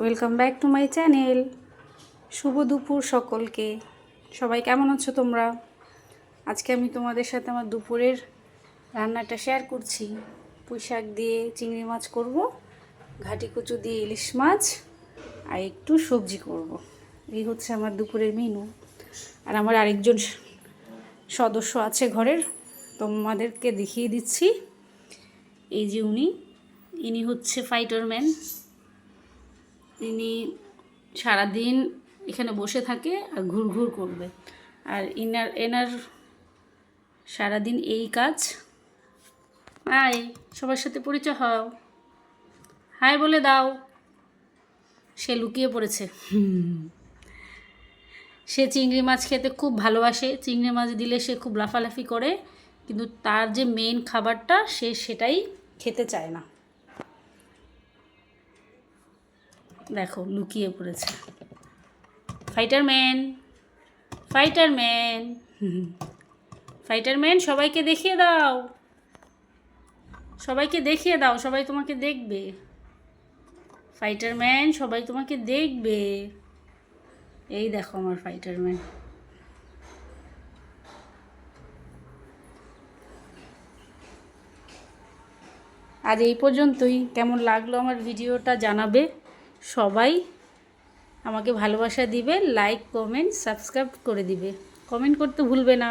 Welcome back to my channel. শুভ দুপুর সকলকে। সবাই কেমন আছো তোমরা? আজকে আমি তোমাদের সাথে আমার দুপুরের রান্নাটা শেয়ার করছি। পুঁই শাক দিয়ে চিংড়ি মাছ করব, ঘাটি কচু দিয়ে ইলিশ মাছ, আর একটু সবজি করব। এই হচ্ছে আমার দুপুরের মেনু। আর আমার আরেকজন সদস্য আছে ঘরের, তোমাদেরকে দেখিয়ে দিচ্ছি। এই যে ইনি হচ্ছে ফাইটার ম্যান। ইনি সারাদিন এখানে বসে থাকে আর ঘুরঘুর করবে। আর এনার সারাদিন এই কাজ। হাই, সবার সাথে পরিচয় হও, হাই বলে দাও। সে লুকিয়ে পড়েছে। সে চিংড়ি মাছ খেতে খুব ভালোবাসে। চিংড়ি মাছ দিলে সে খুব লাফালাফি করে, কিন্তু তার যে মেইন খাবারটা সে সেটাই খেতে চায় না। দেখো লুকিয়ে পড়েছে। Fighter man, fighter man, fighter man, সবাইকে দেখিয়ে দাও, সবাইকে দেখিয়ে দাও, সবাই তোমাকে দেখবে। ফাইটার ম্যান, সবাই তোমাকে দেখবে। এই দেখো আমার ফাইটার ম্যান। আজ এই পর্যন্তই। কেমন লাগলো আমার ভিডিওটা জানাবে। সবাই আমাকে ভালোবাসা দিবে, লাইক কমেন্ট সাবস্ক্রাইব করে দিবে, কমেন্ট করতে ভুলবে না।